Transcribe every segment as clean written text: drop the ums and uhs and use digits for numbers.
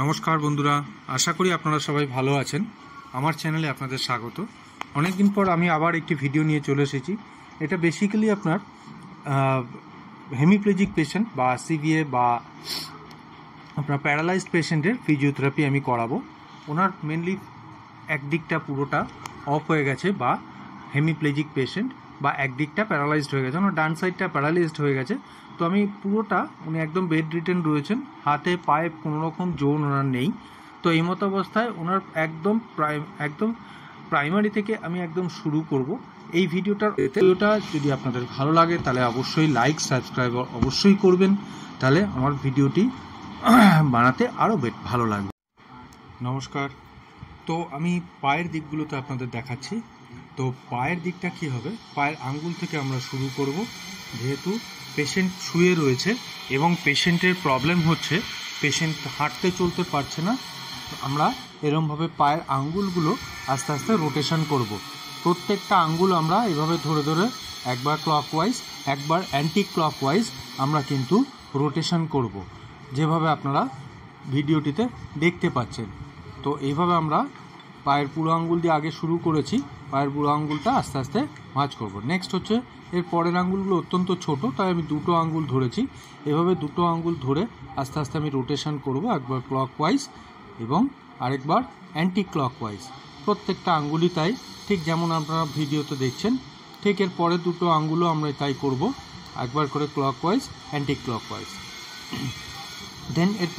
নমস্কার বন্ধুরা, আশা করি আপনারা সবাই ভালো আছেন। আমার চ্যানেলে আপনাদের স্বাগত। অনেকদিন পর আমি আবার একটি ভিডিও নিয়ে চলে এসেছি। এটা বেসিক্যালি আপনার হেমিপ্লেজিক পেশেন্ট বা সিভিএ বা আপনার প্যারালাইজড পেশেন্টের ফিজিওথেরাপি আমি করাবো। ওনার মেনলি একদিকটা পুরোটা অফ হয়ে গেছে বা হেমিপ্লেজিক পেশেন্ট বা একদিকটা প্যারালাইজড হয়ে গেছে, ওনার ডান সাইডটা প্যারালাইজড হয়ে গেছে। তো আমি পুরোটা, উনি একদম বেড রিটেন রয়েছেন, হাতে পায়ে কোনো রকম জোর ওনার নেই। তো এই মতো অবস্থায় ওনার একদম প্রাইমারি থেকে আমি একদম শুরু করব। এই ভিডিওটা যদি আপনাদের ভালো লাগে তাহলে অবশ্যই লাইক সাবস্ক্রাইব অবশ্যই করবেন, তাহলে আমার ভিডিওটি বানাতে আরও ভালো লাগবে। নমস্কার। তো আমি পায়ের দিকগুলোতে আপনাদের দেখাচ্ছি। তো পায়ের দিকটা কি হবে, পায়ের আঙ্গুল থেকে আমরা শুরু করব। যেহেতু পেশেন্ট শুয়ে রয়েছে এবং পেশেন্টের প্রবলেম হচ্ছে, পেশেন্ট হাঁটতে চলতে পারছে না, আমরা এরমভাবে পায়ের আঙ্গুলগুলো আস্তে আস্তে রোটেশন করব। প্রত্যেকটা আঙ্গুল আমরা এভাবে ধরে ধরে একবার ক্লকওয়াইজ একবার অ্যান্টি ক্লকওয়াইজ আমরা কিন্তু রোটেশন করব, যেভাবে আপনারা ভিডিওটিতে দেখতে পাচ্ছেন। তো এইভাবে আমরা পায়ের বুড়ো আঙ্গুল দিয়ে আগে শুরু করেছি, পায়ের বুড়ো আঙ্গুলটা আস্তে আস্তে ভাঁজ করব। নেক্সট হচ্ছে এর পরের আঙ্গুলগুলো অত্যন্ত ছোট, তাই আমি দুটো আঙ্গুল ধরেছি। এভাবে দুটো আঙ্গুল ধরে আস্তে আস্তে আমি রোটেশন করব, একবার ক্লকওয়াইজ এবং আরেকবার অ্যান্টি ক্লকওয়াইজ। প্রত্যেকটা আঙ্গুলই তাই, ঠিক যেমন আপনারা ভিডিওতে দেখছেন, ঠিক এর পরে দুটো আঙ্গুলও আমরা তাই করব, একবার করে ক্লকওয়াইজ অ্যান্টি ক্লকওয়াইজ। দেন এর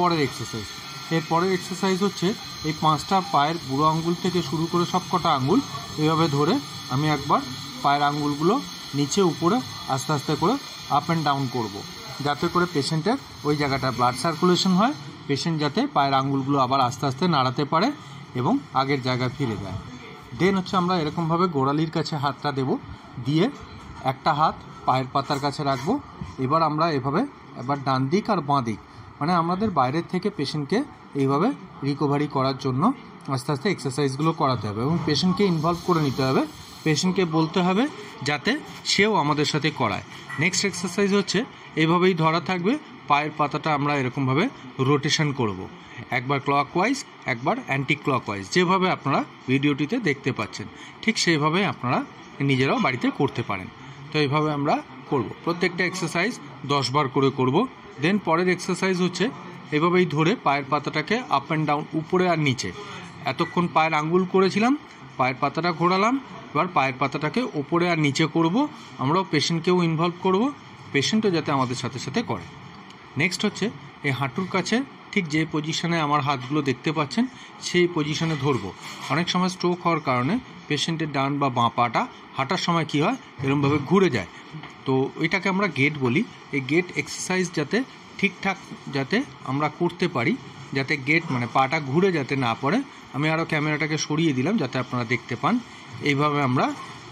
পরের এক্সারসাইজ হচ্ছে এই পাঁচটা পায়ের বুড়ো আঙ্গুল থেকে শুরু করে সব কটা আঙ্গুল এভাবে ধরে আমি একবার পায়ের আঙ্গুলগুলো নিচে উপরে আস্তে আস্তে করে আপ অ্যান্ড ডাউন করব, যাতে করে পেশেন্টের ওই জায়গাটা ব্লাড সার্কুলেশন হয়, পেশেন্ট যাতে পায়ের আঙ্গুলগুলো আবার আস্তে আস্তে নাড়াতে পারে এবং আগের জায়গায় ফিরে যায়। দেন হচ্ছে আমরা এরকমভাবে গোড়ালির কাছে হাতটা দেব, দিয়ে একটা হাত পায়ের পাতার কাছে রাখবো। এবার আমরা এবার ডান দিক আর বাঁ দিক, মানে আমাদের বাইরের থেকে পেশেন্টকে এইভাবে রিকভারি করার জন্য আস্তে আস্তে এক্সারসাইজগুলো করাতে হবে এবং পেশেন্টকে ইনভলভ করে নিতে হবে, পেশেন্টকে বলতে হবে যাতে সেও আমাদের সাথে করায়। নেক্সট এক্সারসাইজ হচ্ছে এইভাবেই ধরা থাকবে, পায়ের পাতাটা আমরা এরকমভাবে রোটেশন করব, একবার ক্লকওয়াইজ একবার অ্যান্টি ক্লকওয়াইজ, যেভাবে আপনারা ভিডিওটিতে দেখতে পাচ্ছেন ঠিক সেইভাবে আপনারা নিজেরাও বাড়িতে করতে পারেন। তো এইভাবে আমরা করব, প্রত্যেকটা এক্সারসাইজ 10 বার করে করব। দেন পরের এক্সারসাইজ হচ্ছে এভাবেই ধরে পায়ের পাতাটাকে আপ অ্যান্ড ডাউন, উপরে আর নিচে, এতক্ষণ পায়ের আঙ্গুল করেছিলাম, পায়ের পাতাটা ঘোরালাম, এবার পায়ের পাতাটাকে ওপরে আর নিচে করব। আমরাও পেশেন্টকেও ইনভলভ করব, পেশেন্টও যাতে আমাদের সাথে সাথে করে। নেক্সট হচ্ছে এই হাঁটুর কাছে ঠিক যে পজিশনে আমার হাতগুলো দেখতে পাচ্ছেন সেই পজিশনে ধরবো। অনেক সময় স্ট্রোক হওয়ার কারণে পেশেন্টের ডান বা বাঁ পাটা হাঁটার সময় কী হয়, এরকমভাবে ঘুরে যায়। তো এটাকে আমরা গেট বলি। এই গেট এক্সারসাইজ যাতে ঠিকঠাক যাতে আমরা করতে পারি, যাতে গেট মানে পাটা ঘুরে যাতে না পড়ে, আমি আরও ক্যামেরাটাকে সরিয়ে দিলাম যাতে আপনারা দেখতে পান। এইভাবে আমরা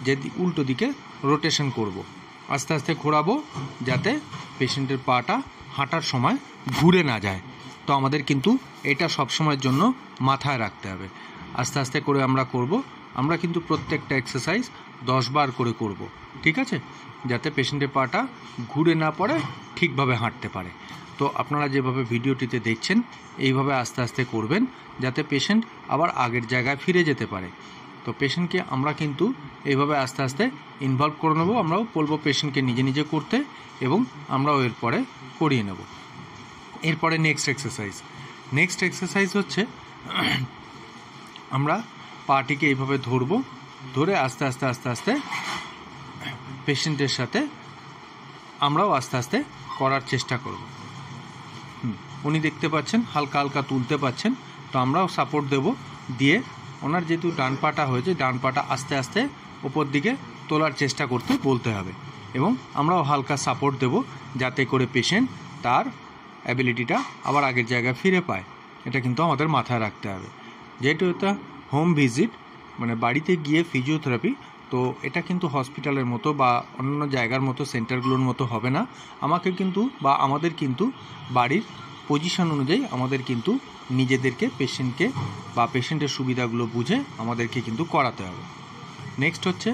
যে উল্টো দিকে রোটেশন করব, আস্তে আস্তে ঘোরাবো যাতে পেশেন্টের পাটা হাঁটার সময় ঘুরে না যায়। তো আমাদের কিন্তু এটা সবসময়ের জন্য মাথায় রাখতে হবে। আস্তে আস্তে করে আমরা করব, আমরা কিন্তু প্রত্যেকটা এক্সারসাইজ 10 বার করে করব, ঠিক আছে, যাতে পেশেন্টের পাটা ঘুরে না পড়ে, ঠিকভাবে হাঁটতে পারে। তো আপনারা যেভাবে ভিডিওটিতে দেখছেন এইভাবে আস্তে আস্তে করবেন, যাতে পেশেন্ট আবার আগের জায়গায় ফিরে যেতে পারে। তো পেশেন্টকে আমরা কিন্তু এইভাবে আস্তে আস্তে ইনভলভ করে নেবো, আমরাও বলবো পেশেন্টকে নিজে নিজে করতে এবং আমরাও এরপরে করিয়ে নেব। এরপরে নেক্সট এক্সারসাইজ হচ্ছে আমরা পাটিকে এইভাবে ধরবো, ধরে আস্তে আস্তে আস্তে আস্তে পেশেন্টের সাথে আমরাও আস্তে আস্তে করার চেষ্টা করব। উনি দেখতে পাচ্ছেন হালকা হালকা তুলতে পাচ্ছেন, তো আমরাও সাপোর্ট দেব, দিয়ে ওনার যেহেতু ডান পাটা হয়েছে, ডান পাটা আস্তে আস্তে ওপর দিকে তোলার চেষ্টা করতে বলতে হবে এবং আমরাও হালকা সাপোর্ট দেব, যাতে করে পেশেন্ট তার অ্যাবিলিটিটা আবার আগের জায়গায় ফিরে পায়। এটা কিন্তু আমাদের মাথায় রাখতে হবে। যেহেতু এটা হোম ভিজিট, মানে বাড়িতে গিয়ে ফিজিওথেরাপি, তো এটা কিন্তু হসপিটালের মতো বা অন্যান্য জায়গার মতো সেন্টারগুলোর মতো হবে না। আমাদের কিন্তু বাড়ির পজিশন অনুযায়ী আমাদের কিন্তু নিজেদেরকে পেশেন্টকে বা পেশেন্টের সুবিধাগুলো বুঝে আমাদেরকে কিন্তু করাতে হবে। নেক্সট হচ্ছে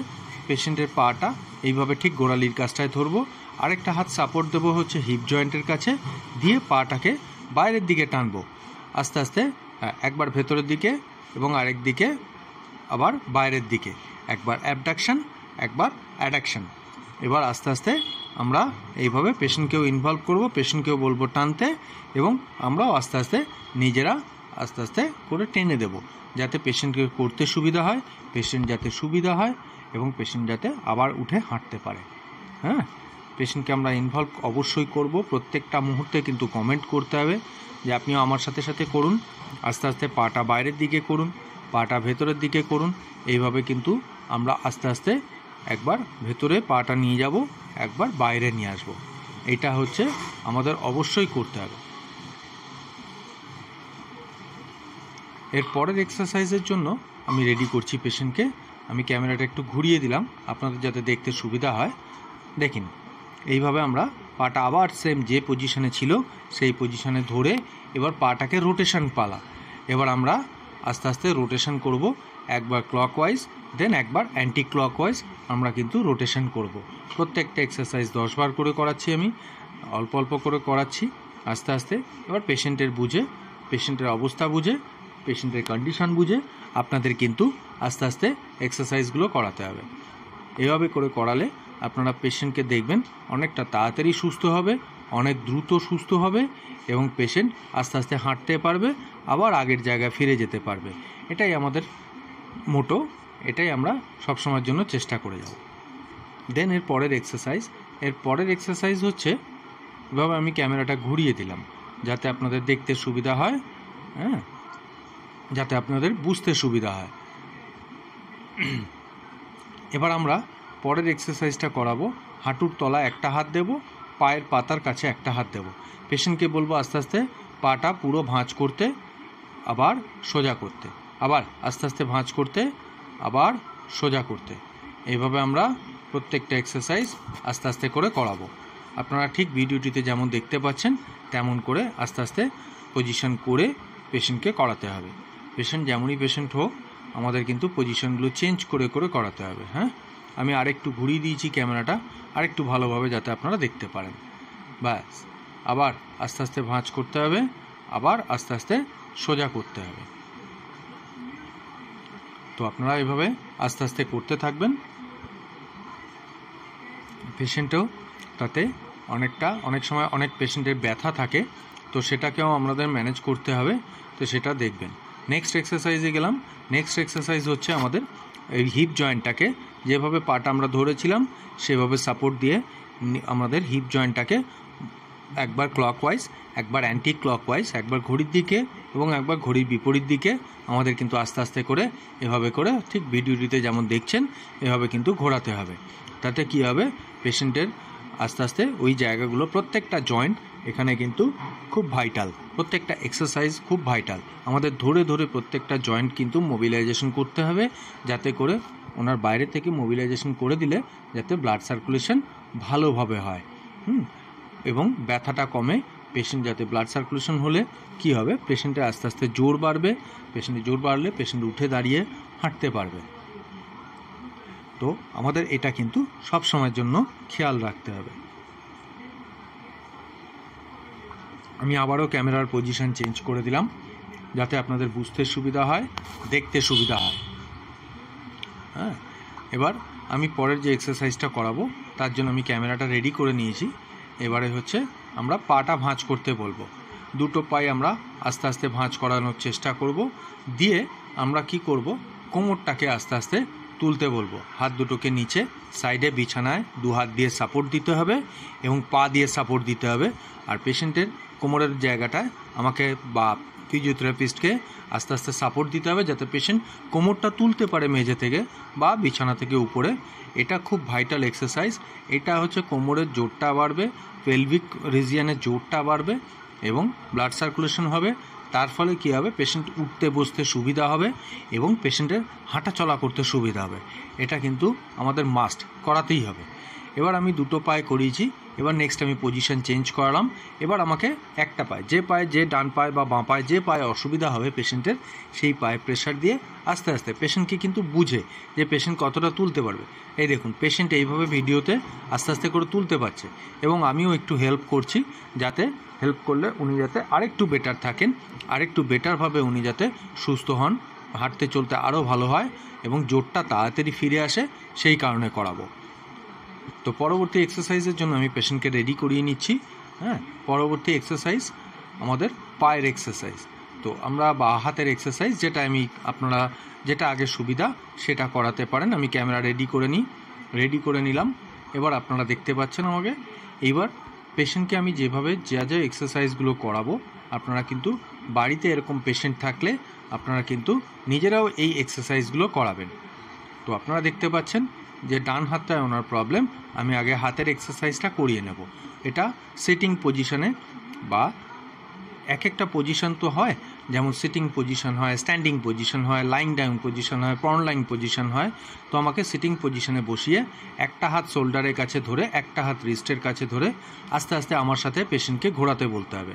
পেশেন্টের পাটা এইভাবে ঠিক গোড়ালির কাছটায় ধরবো, আরেকটা হাত সাপোর্ট দেবো হচ্ছে হিপ জয়েন্টের কাছে, দিয়ে পাটাকে বাইরের দিকে টানবো। আস্তে আস্তে একবার ভেতরের দিকে এবং আরেক দিকে আবার বাইরের দিকে, একবার অ্যাবডাকশন একবার অ্যাডাকশন। এবার আস্তে আস্তে আমরা এইভাবে পেশেন্টকেও ইনভলভ করব, পেশেন্টকেও বলবো টানতে, এবং আমরাও আস্তে আস্তে নিজেরা আস্তে আস্তে করে টেনে দেব, যাতে পেশেন্টকে করতে সুবিধা হয়, পেশেন্ট যাতে সুবিধা হয় এবং পেশেন্ট যাতে আবার উঠে হাঁটতে পারে। হ্যাঁ, পেশেন্টকে আমরা ইনভলভ অবশ্যই করব, প্রত্যেকটা মুহূর্তে কিন্তু কমেন্ট করতে হবে যে আপনিও আমার সাথে সাথে করুন, আস্তে আস্তে পাটা বাইরের দিকে করুন, পাটা ভেতরের দিকে করুন। এইভাবে কিন্তু আমরা আস্তে আস্তে একবার ভেতরে পাটা নিয়ে যাব, একবার বাইরে নিয়ে আসব। এটা হচ্ছে আমাদের অবশ্যই করতে হবে। এর পরের এক্সারসাইজের জন্য আমি রেডি করছি পেশেন্টকে। আমি ক্যামেরাটা একটু ঘুরিয়ে দিলাম আপনাদের যাতে দেখতে সুবিধা হয়। দেখুন, এইভাবে আমরা পাটা আবার সেম যে পজিশনে ছিল সেই পজিশনে ধরে এবার পাটাকে রোটেশন পালা। এবার আমরা আস্তে আস্তে রোটেশন করব, একবার ক্লকওয়াইজ দেন একবার অ্যান্টি ক্লকওয়াইজ আমরা কিন্তু রোটেশন করব। প্রত্যেকটা এক্সারসাইজ 10 বার করে করাচ্ছি, আমি অল্প অল্প করে করাচ্ছি আস্তে আস্তে। এবার পেশেন্টের বুঝে, পেশেন্টের অবস্থা বুঝে, পেশেন্টের কন্ডিশন বুঝে আপনাদের কিন্তু আস্তে আস্তে এক্সারসাইজগুলো করাতে হবে। এভাবে করে করালে আপনারা পেশেন্টকে দেখবেন অনেকটা তাড়াতাড়ি সুস্থ হবে, অনেক দ্রুত সুস্থ হবে এবং পেশেন্ট আস্তে আস্তে হাঁটতে পারবে, আবার আগের জায়গায় ফিরে যেতে পারবে। এটাই আমাদের মোটো, এটাই আমরা সবসময়ের জন্য চেষ্টা করে যাব। দেন এর পরের এক্সারসাইজ হচ্ছে, এভাবে আমি ক্যামেরাটা ঘুরিয়ে দিলাম যাতে আপনাদের দেখতে সুবিধা হয়, হ্যাঁ, যাতে আপনাদের বুঝতে সুবিধা হয়। এবার আমরা পরের এক্সারসাইজটা করাবো। হাঁটুর তলায় একটা হাত দেব, পায়ের পাতার কাছে একটা হাত দেব। পেশেন্টকে বলবো আস্তে আস্তে পাটা পুরো ভাঁজ করতে, আবার সোজা করতে, আবার আস্তে আস্তে ভাঁজ করতে, আবার সোজা করতে। এইভাবে আমরা প্রত্যেকটা এক্সারসাইজ আস্তে আস্তে করে করাবো। আপনারা ঠিক ভিডিওটিতে যেমন দেখতে পাচ্ছেন তেমন করে আস্তে আস্তে পজিশন করে পেশেন্টকে করাতে হবে। পেশেন্ট যেমনই পেশেন্ট হোক আমাদের কিন্তু পজিশনগুলো চেঞ্জ করে করে করাতে হবে। হ্যাঁ, আমি আরেকটু ঘুরিয়ে দিয়েছি ক্যামেরাটা আরেকটু ভালোভাবে যাতে আপনারা দেখতে পারেন। ব্যাস, আবার আস্তে আস্তে ভাঁজ করতে হবে, আবার আস্তে আস্তে সোজা করতে হবে। তো আপনারা এভাবে আস্তে আস্তে করতে থাকবেন। পেশেন্টও তাতে অনেক সময় অনেক পেশেন্টের ব্যথা থাকে, তো সেটাকেও আমাদের ম্যানেজ করতে হবে, তো সেটা দেখবেন। নেক্সট এক্সারসাইজে গেলাম। নেক্সট এক্সারসাইজ হচ্ছে আমাদের এই হিপ জয়েন্টটাকে যেভাবে পাটা আমরা ধরেছিলাম সেভাবে সাপোর্ট দিয়ে আমাদের হিপ জয়েন্টটাকে একবার ক্লকওয়াইজ, একবার অ্যান্টি ক্লকওয়াইজ, একবার ঘড়ির দিকে এবং একবার ঘড়ির বিপরীত দিকে আমাদের কিন্তু আস্তে আস্তে করে এভাবে করে ঠিক ভিডিওটিতে যেমন দেখছেন এভাবে কিন্তু ঘোরাতে হবে। তাতে কি হবে, পেশেন্টের আস্তে আস্তে ওই জায়গাগুলো প্রত্যেকটা জয়েন্ট এখানে কিন্তু খুব ভাইটাল, প্রত্যেকটা এক্সারসাইজ খুব ভাইটাল। আমাদের ধরে ধরে প্রত্যেকটা জয়েন্ট কিন্তু মোবিলাইজেশন করতে হবে, যাতে করে ওনার বাইরে থেকে মোবিলাইজেশন করে দিলে যাতে ব্লাড সার্কুলেশন ভালোভাবে হয় এবং ব্যথাটা কমে। পেশেন্ট যাতে ব্লাড সার্কুলেশন হলে কি হবে, পেশেন্টের আস্তে আস্তে জোর বাড়বে, পেশেন্টের জোর বাড়লে পেশেন্ট উঠে দাঁড়িয়ে হাঁটতে পারবে। তো আমাদের এটা কিন্তু সব সময়ের জন্য খেয়াল রাখতে হবে। আমি আবারও ক্যামেরার পজিশন চেঞ্জ করে দিলাম যাতে আপনাদের বুঝতে সুবিধা হয়, দেখতে সুবিধা হয়। হ্যাঁ, এবার আমি পরের যে এক্সারসাইজটা করাবো তার জন্য আমি ক্যামেরাটা রেডি করে নিয়েছি। এবারে হচ্ছে আমরা পাটা ভাঁজ করতে বলবো, দুটো পায়ে আমরা আস্তে আস্তে ভাঁজ করানোর চেষ্টা করব। দিয়ে আমরা কি করব, কোমরটাকে আস্তে আস্তে তুলতে বলবো, হাত দুটোকে নিচে সাইডে বিছানায় দু হাত দিয়ে সাপোর্ট দিতে হবে এবং পা দিয়ে সাপোর্ট দিতে হবে। আর পেশেন্টের কোমরের জায়গাটায় আমাকে বা ফিজিওথেরাপিস্টকে আস্তে আস্তে সাপোর্ট দিতে হবে যাতে পেশেন্ট কোমরটা তুলতে পারে মেঝে থেকে বা বিছানা থেকে উপরে। এটা খুব ভাইটাল এক্সারসাইজ। এটা হচ্ছে কোমরের জোরটা বাড়বে, পেলভিক রিজিয়নের জোরটা বাড়বে এবং ব্লাড সার্কুলেশন হবে। তার ফলে কী হবে, পেশেন্ট উঠতে বসতে সুবিধা হবে এবং পেশেন্টের হাঁটা চলা করতে সুবিধা হবে। এটা কিন্তু আমাদের মাস্ট করাতেই হবে। এবার আমি দুটো পায়ে করিয়েছি, এবার নেক্সট আমি পজিশন চেঞ্জ করালাম। এবার আমাকে একটা পায়ে, যে ডান পায়ে বা বাঁ পায়ে যে পায়ে অসুবিধা হবে পেশেন্টের, সেই পায়ে প্রেশার দিয়ে আস্তে আস্তে পেশেন্টকে কিন্তু বুঝে যে পেশেন্ট কতটা তুলতে পারবে। এই দেখুন পেশেন্ট এইভাবে ভিডিওতে আস্তে আস্তে করে তুলতে পারছে এবং আমিও একটু হেল্প করছি যাতে হেল্প করলে উনি যাতে আরেকটু বেটার থাকেন, আরেকটু বেটারভাবে উনি যাতে সুস্থ হন, হাঁটতে চলতে আরও ভালো হয় এবং জোরটা তাড়াতাড়ি ফিরে আসে, সেই কারণে করাবো। তো পরবর্তী এক্সারসাইজের জন্য আমি পেশেন্টকে রেডি করিয়ে নিচ্ছি। হ্যাঁ, পরবর্তী এক্সারসাইজ আমাদের পায়ের এক্সারসাইজ। তো আমরা বা হাতের এক্সারসাইজ, আপনারা যেটা আগে সুবিধা সেটা করাতে পারেন। আমি ক্যামেরা রেডি করে নিলাম। এবার আপনারা দেখতে পাচ্ছেন আমাকে। এইবার পেশেন্টকে আমি যেভাবে যা এক্সারসাইজগুলো করাবো, আপনারা কিন্তু বাড়িতে এরকম পেশেন্ট থাকলে আপনারা কিন্তু নিজেরাও এই এক্সারসাইজগুলো করাবেন। তো আপনারা দেখতে পাচ্ছেন যে ডান হাতটায় ওনার প্রবলেম। আমি আগে হাতের এক্সারসাইজটা করিয়ে নেব। এটা সিটিং পজিশনে বা এক একটা পজিশন তো হয়, যেমন সিটিং পজিশন হয়, স্ট্যান্ডিং পজিশন হয়, লাইং ডাউন পজিশন হয়, প্রন লাইং পজিশন হয়। তো আমাকে সিটিং পজিশনে বসিয়ে একটা হাত শোল্ডারের কাছে ধরে, একটা হাত রিস্টের কাছে ধরে আস্তে আস্তে আমার সাথে পেশেন্টকে ঘোরাতে বলতে হবে।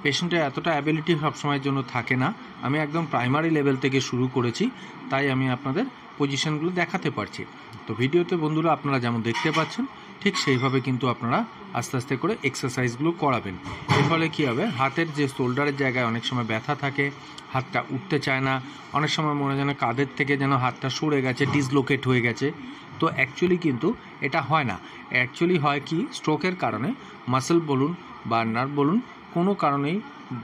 পেশেন্টের এতটা অ্যাবিলিটি সবসময়ের জন্য থাকে না। আমি একদম প্রাইমারি লেভেল থেকে শুরু করেছি, তাই আমি আপনাদের পজিশনগুলো দেখাতে পারছি। তো ভিডিওতে বন্ধুরা আপনারা যেমন দেখতে পাচ্ছেন ঠিক সেইভাবে কিন্তু আপনারা আস্তে আস্তে করে এক্সারসাইজগুলো করাবেন। এর ফলে কী হবে, হাতের যে শোল্ডারের জায়গায় অনেক সময় ব্যথা থাকে, হাতটা উঠতে চায় না, অনেক সময় মনে হয় যেন কাঁধের থেকে যেন হাতটা সরে গেছে, ডিসলোকেট হয়ে গেছে। তো অ্যাকচুয়ালি কিন্তু এটা হয় না। অ্যাকচুয়ালি হয় কি, স্ট্রোকের কারণে মাসেল বলুন বা নার্ভ বলুন, কোনো কারণেই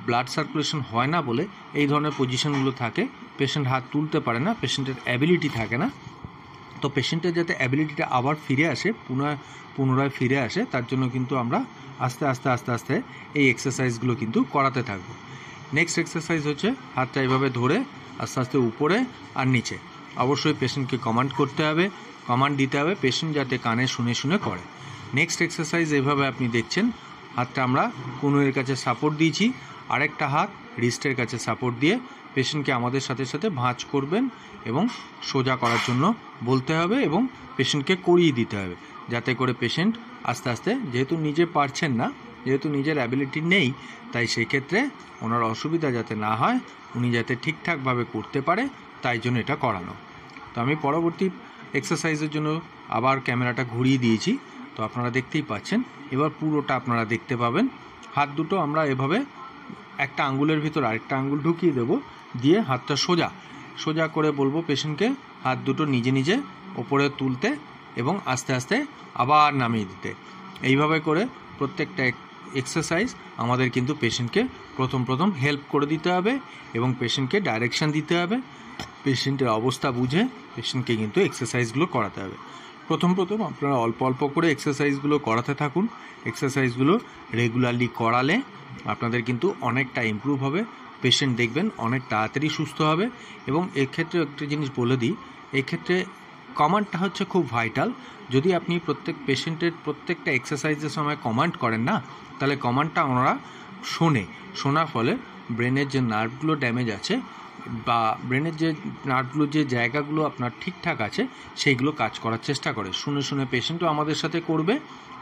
ব্লাড সার্কুলেশন হয় না বলে এই ধরনের পজিশনগুলো থাকে। পেশেন্ট হাত তুলতে পারে না, পেশেন্টের অ্যাবিলিটি থাকে না। তো পেশেন্টের যাতে অ্যাবিলিটিটা আবার ফিরে আসে, পুনরায় ফিরে আসে, তার জন্য কিন্তু আমরা আস্তে আস্তে এই এক্সারসাইজগুলো কিন্তু করাতে থাকবো। নেক্সট এক্সারসাইজ হচ্ছে হাতটা এইভাবে ধরে আস্তে আস্তে উপরে আর নিচে। অবশ্যই পেশেন্টকে কমান্ড করতে হবে, কমান্ড দিতে হবে, পেশেন্ট যাতে কানে শুনে করে। নেক্সট এক্সারসাইজ এইভাবে আপনি দেখছেন, হাতটা আমরা কনুইয়ের কাছে সাপোর্ট দিয়েছি, আরেকটা হাত রিস্টের কাছে সাপোর্ট দিয়ে পেশেন্টকে আমাদের সাথে সাথে ভাঁজ করবেন এবং সোজা করার জন্য বলতে হবে এবং পেশেন্টকে করিয়ে দিতে হবে, যাতে করে পেশেন্ট আস্তে আস্তে, যেহেতু নিজে পারছেন না, যেহেতু নিজের অ্যাবিলিটি নেই, তাই সেই ক্ষেত্রে ওনার অসুবিধা যাতে না হয়, উনি যাতে ঠিকঠাকভাবে করতে পারে, তাই জন্য এটা করানো। তো আমি পরবর্তী এক্সারসাইজের জন্য আবার ক্যামেরাটা ঘুরিয়ে দিয়েছি। তো আপনারা দেখতেই পাচ্ছেন, এবার পুরোটা আপনারা দেখতে পাবেন। হাত দুটো আমরা এভাবে একটা আঙ্গুলের ভিতর আরেকটা আঙ্গুল ঢুকিয়ে দেব, দিয়ে হাতটা সোজা করে বলবো পেশেন্টকে হাত দুটো নিজে ওপরে তুলতে এবং আস্তে আস্তে আবার নামিয়ে দিতে। এইভাবে করে প্রত্যেকটা এক্সারসাইজ আমাদের কিন্তু পেশেন্টকে প্রথম হেল্প করে দিতে হবে এবং পেশেন্টকে ডাইরেকশন দিতে হবে। পেশেন্টের অবস্থা বুঝে পেশেন্টকে কিন্তু এক্সারসাইজগুলো করাতে হবে। প্রথম আপনারা অল্প করে এক্সারসাইজগুলো করাতে থাকুন। এক্সারসাইজগুলো রেগুলারলি করালে আপনাদের কিন্তু অনেকটা ইমপ্রুভ হবে, পেশেন্ট দেখবেন অনেক তাড়াতাড়ি সুস্থ হবে। এবং এক্ষেত্রে একটা জিনিস বলে দিই, এক্ষেত্রে কমান্ডটা হচ্ছে খুব ভাইটাল। যদি আপনি প্রত্যেক পেশেন্টের প্রত্যেকটা এক্সারসাইজের সময় কমান্ড করেন না, তাহলে কমান্ডটা ওনারা শোনার ফলে ব্রেনের যে নার্ভগুলো ড্যামেজ আছে বা ব্রেনের যে নার্ভগুলো, যে জায়গাগুলো আপনার ঠিকঠাক আছে, সেইগুলো কাজ করার চেষ্টা করে। শুনে পেশেন্টও আমাদের সাথে করবে,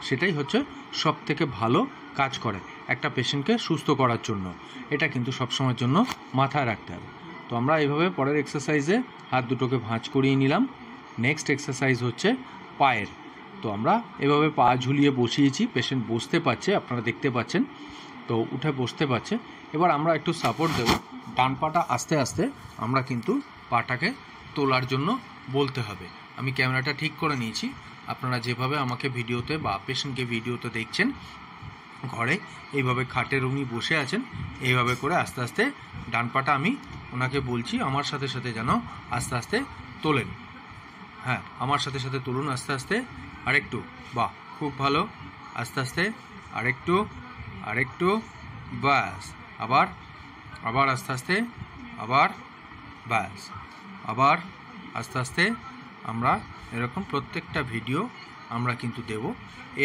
সেটাই হচ্ছে সব থেকে ভালো কাজ করে একটা পেশেন্টকে সুস্থ করার জন্য। এটা কিন্তু সবসময়ের জন্য মাথায় রাখতে হবে। তো আমরা এইভাবে পরের এক্সারসাইজে হাত দুটোকে ভাঁজ করিয়ে নিলাম। নেক্সট এক্সারসাইজ হচ্ছে পায়ের। তো আমরা এভাবে পা ঝুলিয়ে বসিয়েছি, পেশেন্ট বসতে পারছে, আপনারা দেখতে পাচ্ছেন, তো উঠে বসতে পারছে। এবার আমরা একটু সাপোর্ট দেব, ডান পাটা আস্তে আস্তে আমরা কিন্তু পাটাকে তোলার জন্য বলতে হবে। আমি ক্যামেরাটা ঠিক করে নিয়েছি, আপনারা যেভাবে আমাকে ভিডিওতে বা পেশেন্টকে ভিডিওতে দেখছেন ঘরে, এইভাবে খাটের উনি বসে আছেন, এইভাবে করে আস্তে আস্তে ডান পাটা আমি ওনাকে বলছি আমার সাথে সাথে যেন আস্তে আস্তে তোলেন। হ্যাঁ, আমার সাথে সাথে তুলুন আস্তে আস্তে, আরেকটু, বাহ, খুব ভালো, আস্তে আস্তে, আরেকটু, ব্যাস, আবার আস্তে আস্তে, আবার ব্যাস, আবার আস্তে আস্তে। আমরা এরকম প্রত্যেকটা ভিডিও আমরা কিন্তু দেব।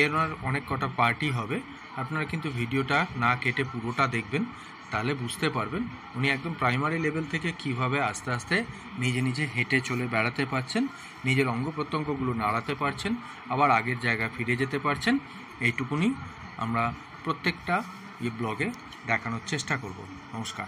এর অনেক কটা পার্টি হবে, আপনারা কিন্তু ভিডিওটা না কেটে পুরোটা দেখবেন, তাহলে বুঝতে পারবেন উনি একদম প্রাইমারি লেভেল থেকে কিভাবে আস্তে আস্তে নিজে হেঁটে চলে বেড়াতে পারছেন, নিজের অঙ্গ প্রত্যঙ্গগুলো নাড়াতে পারছেন, আবার আগের জায়গায় ফিরে যেতে পারছেন। এইটুকুনি আমরা প্রত্যেকটা ব্লগে দেখানোর চেষ্টা করব। নমস্কার।